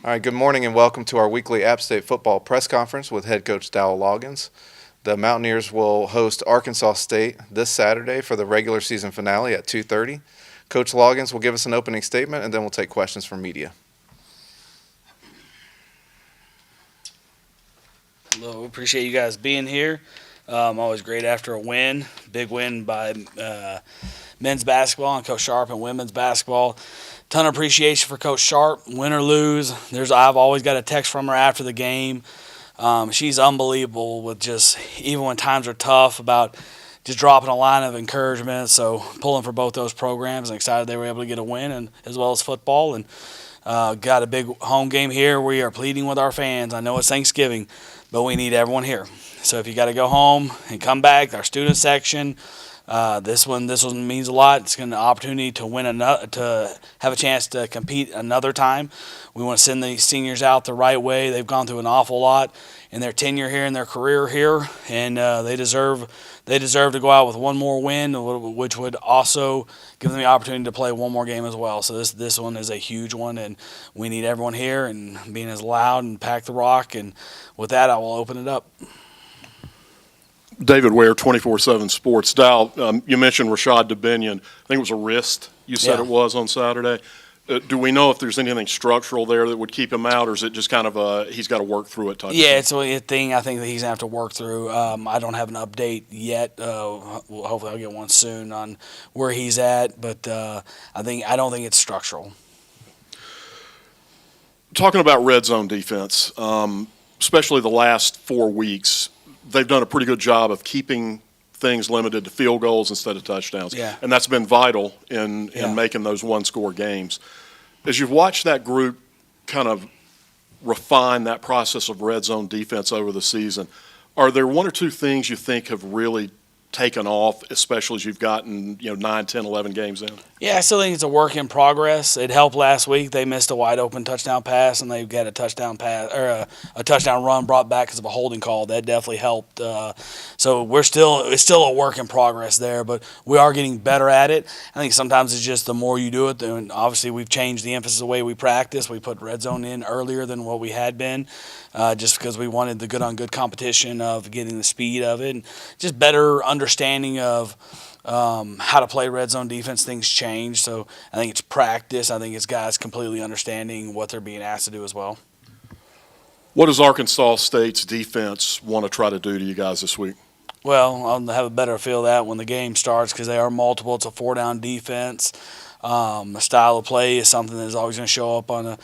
All right, good morning and welcome to our weekly App State football press conference with head coach Dowell Loggains. The Mountaineers will host Arkansas State this Saturday for the regular season finale at 2:30. Coach Loggains will give us an opening statement and then we'll take questions from media. Hello, appreciate you guys being here. Always great after a win, big win by men's basketball and Coach Sharp and women's basketball. Ton of appreciation for Coach Sharp, win or lose. I've always got a text from her after the game. She's unbelievable with just, even when times are tough, about just dropping a line of encouragement. So pulling for both those programs and excited they were able to get a win, and as well as football. And got a big home game here. We are pleading with our fans. I know it's Thanksgiving, but we need everyone here. So if you got to go home and come back, our student section, this one means a lot. It's an opportunity to win to have a chance to compete another time. We want to send the seniors out the right way. They've gone through an awful lot in their tenure here, in their career here, and they deserve to go out with one more win, which would also give them the opportunity to play one more game as well. So this one is a huge one, and we need everyone here and being as loud and pack the rock. And with that, I will open it up. David Ware, 24/7 Sports. Dowell, you mentioned Rashad DeBinion. I think it was a wrist you said it was on Saturday. Do we know if there's anything structural there that would keep him out, or is it just kind of he's got to work through it type Yeah, of thing? it's a thing I think that he's going to have to work through. I don't have an update yet. Hopefully I'll get one soon on where he's at, but I don't think it's structural. Talking about red zone defense, especially the last 4 weeks, they've done a pretty good job of keeping things limited to field goals instead of touchdowns. Yeah. And that's been vital in making those one-score games. As you've watched that group kind of refine that process of red zone defense over the season, are there one or two things you think have really taken off, especially as you've gotten 9, 10, 11 games in? Yeah, I still think it's a work in progress. It helped last week. They missed a wide open touchdown pass, and they got a touchdown pass or a touchdown run brought back because of a holding call. That definitely helped. So it's still a work in progress there, but we are getting better at it. I think sometimes it's just the more you do it, then obviously we've changed the emphasis of the way we practice. We put red zone in earlier than what we had been, just because we wanted the good on good competition of getting the speed of it, and just better understanding of how to play red zone defense. Things change, so I think it's practice. I think it's guys completely understanding what they're being asked to do as well. What does Arkansas State's defense want to try to do to you guys this week? Well, I'll have a better feel of that when the game starts because they are multiple. It's a 4-down defense. The style of play is something that is always going to show up on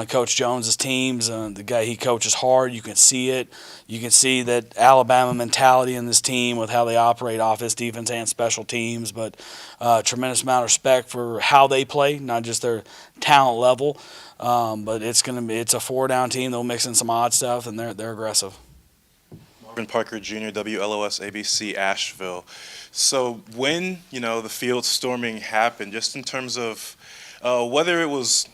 Coach Jones's teams. The guy he coaches hard. You can see it. You can see that Alabama mentality in this team with how they operate offense, defense, and special teams. But tremendous amount of respect for how they play, not just their talent level. But it's a 4-down team. They'll mix in some odd stuff, and they're aggressive. Marvin Parker Jr., WLOS ABC Asheville. So when, the field storming happened, just in terms of whether it was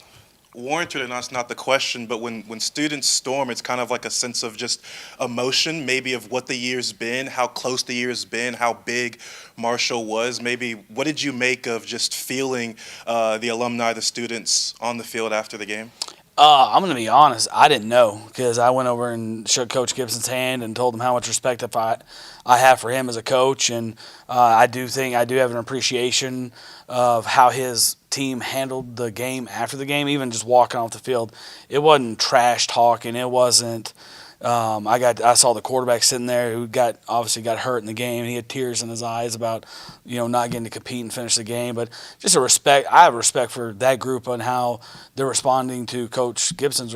warranted or not, it's not the question, but when students storm, it's kind of like a sense of just emotion, maybe of what the year's been, how close the year's been, how big Marshall was. Maybe what did you make of just feeling the alumni, the students on the field after the game? I'm going to be honest. I didn't know because I went over and shook Coach Gibson's hand and told him how much respect I have for him as a coach. And I do have an appreciation of how his team handled the game after the game, even just walking off the field. It wasn't trash talking. It wasn't. I saw the quarterback sitting there who obviously got hurt in the game. He had tears in his eyes about not getting to compete and finish the game. But just I have respect for that group and how they're responding to Coach Gibson's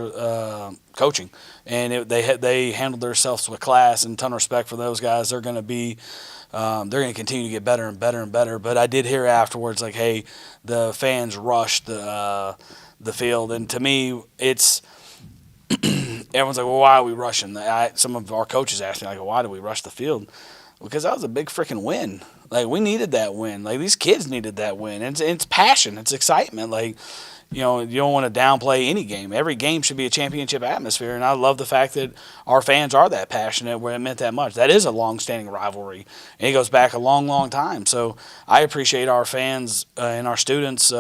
coaching, and they handled themselves with class, and a ton of respect for those guys. They're going to continue to get better and better and better. But I did hear afterwards, like, hey, the fans rushed the field, and to me, it's. Everyone's like, well, why are we rushing? Some of our coaches asked me, like, why do we rush the field? Because that was a big freaking win. Like, we needed that win. Like, these kids needed that win. It's passion. It's excitement. Like, you don't want to downplay any game. Every game should be a championship atmosphere, and I love the fact that our fans are that passionate where it meant that much. That is a long-standing rivalry, and it goes back a long, long time. So I appreciate our fans and our students'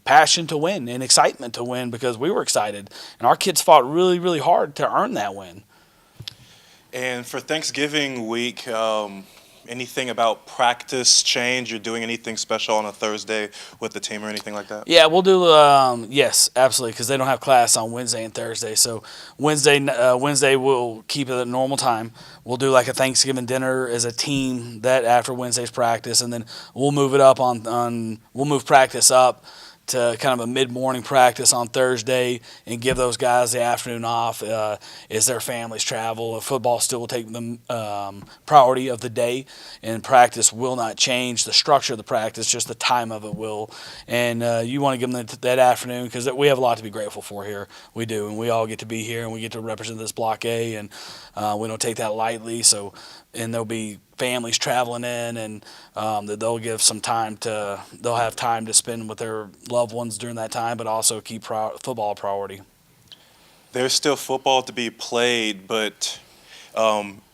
passion to win and excitement to win because we were excited, and our kids fought really, really hard to earn that win. And for Thanksgiving week, anything about practice change? You're doing anything special on a Thursday with the team or anything like that? Yeah, we'll do. Yes, absolutely, because they don't have class on Wednesday and Thursday. So Wednesday we'll keep it at normal time. We'll do like a Thanksgiving dinner as a team that after Wednesday's practice, and then we'll move it up we'll move practice up to kind of a mid-morning practice on Thursday and give those guys the afternoon off as their families travel. Football still will take the priority of the day, and practice will not change. The structure of the practice, just the time of it will. And you want to give them that afternoon because we have a lot to be grateful for here. We do, and we all get to be here, and we get to represent this Block A, and we don't take that lightly. So, and there'll be families traveling in, and that they'll have time to spend with their loved ones during that time, but also keep football a priority. There's still football to be played, but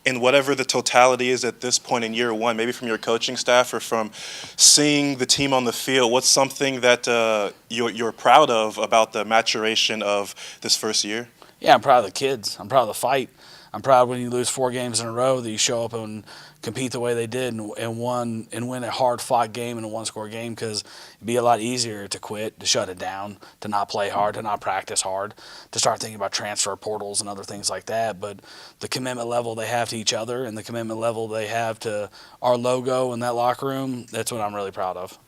in whatever the totality is at this point in year one, maybe from your coaching staff or from seeing the team on the field, what's something that you're proud of about the maturation of this first year? Yeah, I'm proud of the kids. I'm proud of the fight. I'm proud when you lose 4 games in a row that you show up and compete the way they did and win a hard-fought game in a one-score game, because it'd be a lot easier to quit, to shut it down, to not play hard, to not practice hard, to start thinking about transfer portals and other things like that. But the commitment level they have to each other and the commitment level they have to our logo in that locker room, that's what I'm really proud of.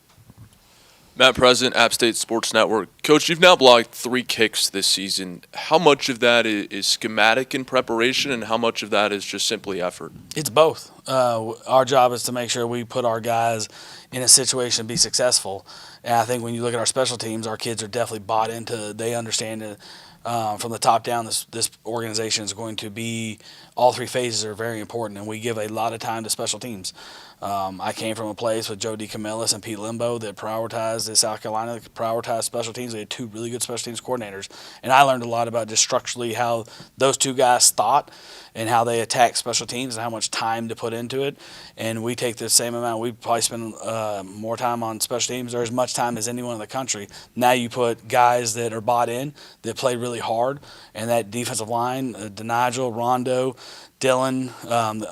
Matt President, App State Sports Network. Coach, you've now blocked 3 kicks this season. How much of that is schematic in preparation, and how much of that is just simply effort? It's both. Our job is to make sure we put our guys in a situation to be successful. And I think when you look at our special teams, our kids are definitely bought into, they understand it. From the top down, this organization is going to be, all 3 phases are very important, and we give a lot of time to special teams. I came from a place with Joe DeCamillis and Pete Limbo that prioritized in South Carolina, that prioritized special teams. They had 2 really good special teams coordinators, and I learned a lot about just structurally how those 2 guys thought and how they attack special teams and how much time to put into it. And we take the same amount. We probably spend more time on special teams or as much time as anyone in the country. Now you put guys that are bought in, that play really hard, and that defensive line, DeNigel, Rondo, Dylan,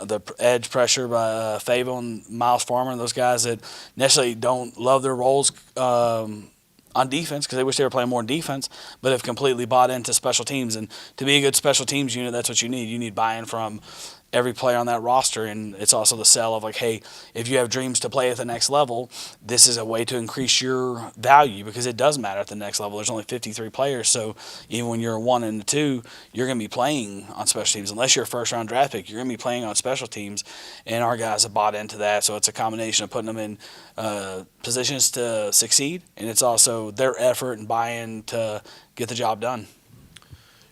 the edge pressure by Favo and Miles Farmer, and those guys that necessarily don't love their roles on defense because they wish they were playing more defense, but have completely bought into special teams. And to be a good special teams unit, that's what you need. You need buy-in from every player on that roster, and it's also the sell of like, hey, if you have dreams to play at the next level, this is a way to increase your value, because it does matter at the next level. There's only 53 players, so even when you're a 1 and a 2, you're going to be playing on special teams. Unless you're a first-round draft pick, you're going to be playing on special teams, and our guys have bought into that. So it's a combination of putting them in positions to succeed, and it's also their effort and buy-in to get the job done.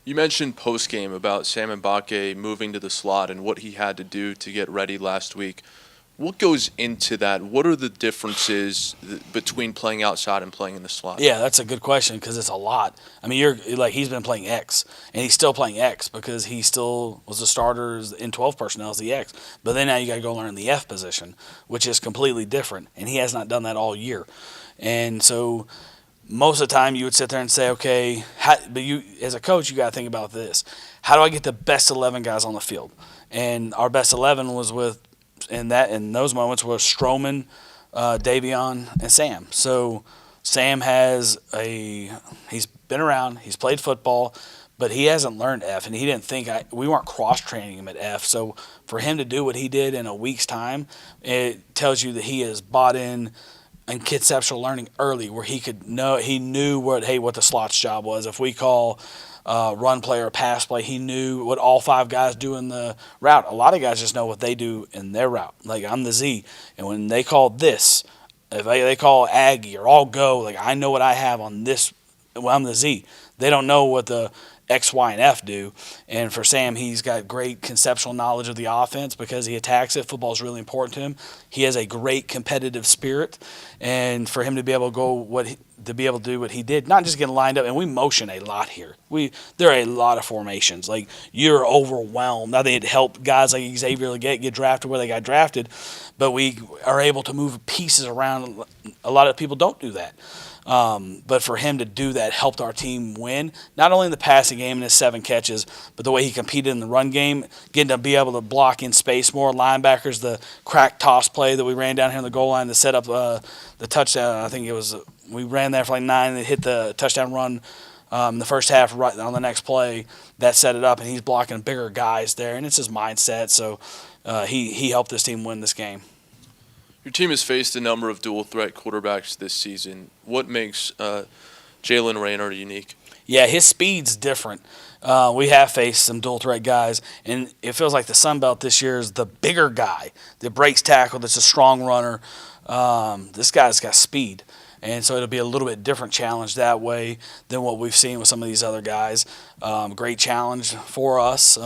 You mentioned post-game about Sam Mbake moving to the slot and what he had to do to get ready last week. What goes into that? What are the differences between playing outside and playing in the slot? Yeah, that's a good question because it's a lot. I mean, he's been playing X, and he's still playing X because he still was the starter in 12 personnel as the X. But then now you got to go learn the F position, which is completely different, and he has not done that all year. And so most of the time you would sit there and say, okay, but you as a coach, you got to think about this. How do I get the best 11 guys on the field? And our best 11 was in those moments was Stroman, Davion, and Sam. So Sam he's been around, he's played football, but he hasn't learned F, and he didn't think we weren't cross-training him at F. So for him to do what he did in a week's time, it tells you that he has bought in and conceptual learning early, where he knew what the slot's job was. If we call run play or pass play, he knew what all 5 guys do in the route. A lot of guys just know what they do in their route. Like, I'm the Z, and when they call this, if they call Aggie or all go, like, I know what I have on this. Well, I'm the Z. They don't know what the X, Y, and F do. And for Sam, he's got great conceptual knowledge of the offense because he attacks it. Football is really important to him. He has a great competitive spirit, and for him to be able to do what he did, not just get lined up, and we motion a lot here. There are a lot of formations. Like, you're overwhelmed. I think it helped guys like Xavier Legette get drafted where they got drafted, but we are able to move pieces around. A lot of people don't do that. But for him to do that helped our team win, not only in the passing game and his 7 catches, but the way he competed in the run game, getting to be able to block in space more. Linebackers, the crack toss play that we ran down here on the goal line to set up the touchdown. I think we ran there for like 9 and hit the touchdown run the first half right on the next play. That set it up, and he's blocking bigger guys there, and it's his mindset. So he helped this team win this game. Your team has faced a number of dual-threat quarterbacks this season. What makes Jalen Raynor unique? Yeah, his speed's different. We have faced some dual-threat guys, and it feels like the Sun Belt this year is the bigger guy that breaks tackle, that's a strong runner. This guy's got speed, and so it'll be a little bit different challenge that way than what we've seen with some of these other guys. Great challenge for us.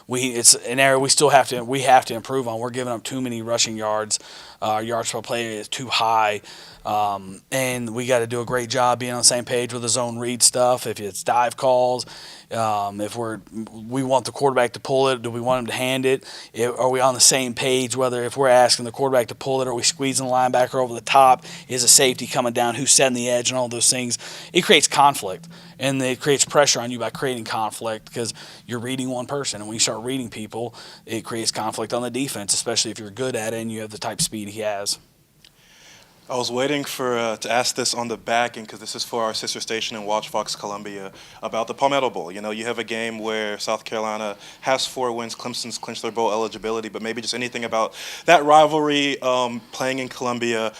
It's an area we have to improve on. We're giving up too many rushing yards. Our yards per play is too high, and we got to do a great job being on the same page with the zone read stuff. If it's dive calls, if we want the quarterback to pull it, do we want him to hand it? Are we on the same page? Whether if we're asking the quarterback to pull it, are we squeezing the linebacker over the top? Is a safety coming down? Who's setting the edge and all those things? It creates conflict, and it creates pressure on you by creating conflict because you're reading one person, and when you start reading people, it creates conflict on the defense, especially if you're good at it and you have the type of speed he has. I was waiting to ask this on the back end because this is for our sister station in Watch Fox, Columbia, about the Palmetto Bowl. You know, you have a game where South Carolina has 4 wins, Clemson's clinched their bowl eligibility, but maybe just anything about that rivalry playing in Columbia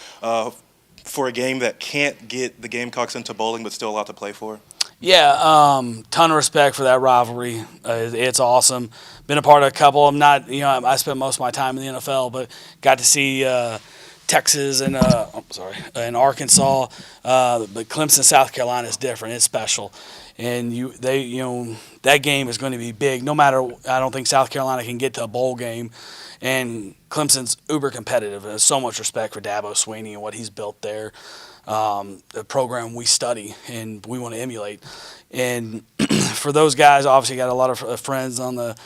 for a game that can't get the Gamecocks into bowling but still a lot to play for. Yeah, ton of respect for that rivalry. It's awesome. Been a part of a couple. I spent most of my time in the NFL, but got to see Texas and Arkansas. But Clemson, South Carolina is different. It's special, and that game is going to be big. No matter, I don't think South Carolina can get to a bowl game, and Clemson's uber competitive. There's so much respect for Dabo Swinney and what he's built there. The program we study and we want to emulate, and for those guys, obviously got a lot of friends that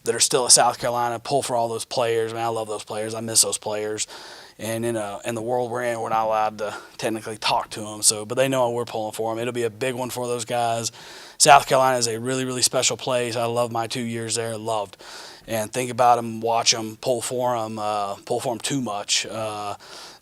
are still at South Carolina. Pull for all those players. I love those players. I miss those players. And in the world we're in, we're not allowed to technically talk to them. But they know we're pulling for them. It'll be a big one for those guys. South Carolina is a really, really special place. I love my 2 years there. Loved. And think about them, watch them, pull for them too much.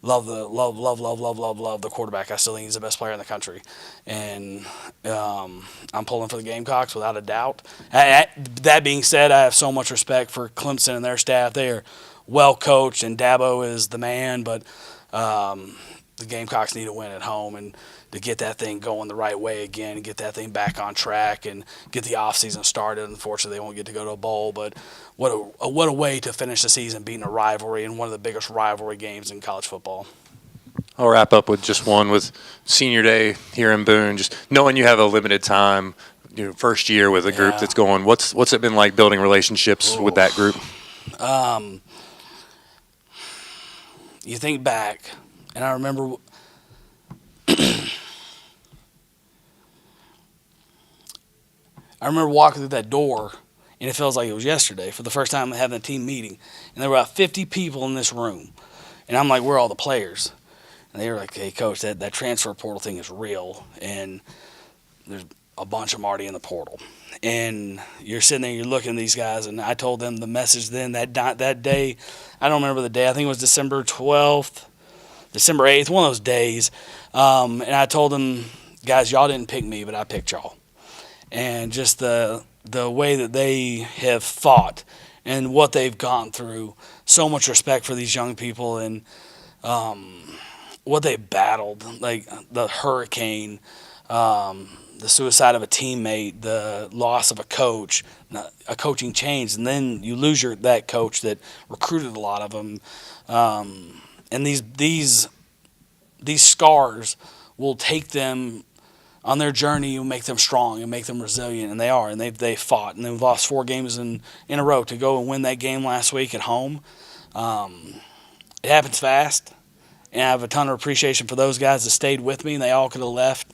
Love the quarterback. I still think he's the best player in the country. And I'm pulling for the Gamecocks without a doubt. That being said, I have so much respect for Clemson and their staff. They are well coached, and Dabo is the man, but the Gamecocks need to win at home and to get that thing going the right way again and get that thing back on track and get the offseason started. Unfortunately, they won't get to go to a bowl, but what a way to finish the season beating a rivalry and one of the biggest rivalry games in college football. I'll wrap up with just one with senior day here in Boone. Just knowing you have a limited time, first year with a group that's going. What's it been like building relationships with that group? You think back, and I remember walking through that door, and it feels like it was yesterday for the first time having a team meeting. And there were about 50 people in this room. And I'm like, where are all the players? And they were like, hey, Coach, that transfer portal thing is real. And there's a bunch of them already in the portal. And you're sitting there, you're looking at these guys, and I told them the message then that day. I don't remember the day. I think it was December 12th, December 8th, one of those days. And I told them, guys, y'all didn't pick me, but I picked y'all. And just the way that they have fought and what they've gone through, so much respect for these young people and what they battled, like the hurricane, the suicide of a teammate, the loss of a coach, a coaching change, and then you lose that coach that recruited a lot of them. And these scars will take them on their journey, you make them strong and make them resilient, and they are, and they fought, and they've lost 4 games in a row to go and win that game last week at home. It happens fast, and I have a ton of appreciation for those guys that stayed with me, and they all could have left,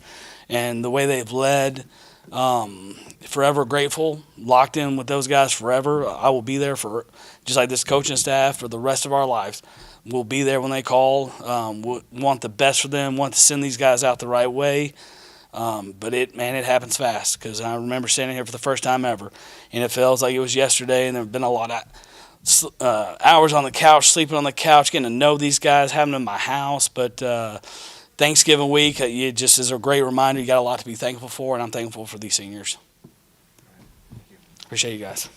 and the way they've led, forever grateful, locked in with those guys forever. I will be there for, just like this coaching staff, for the rest of our lives. We'll be there when they call. We want the best for them, want to send these guys out the right way. But it happens fast, because I remember standing here for the first time ever, and it feels like it was yesterday, and there have been a lot of hours on the couch, sleeping on the couch, getting to know these guys, having them in my house. But Thanksgiving week, it just is a great reminder. You got a lot to be thankful for, and I'm thankful for these seniors. Appreciate you guys.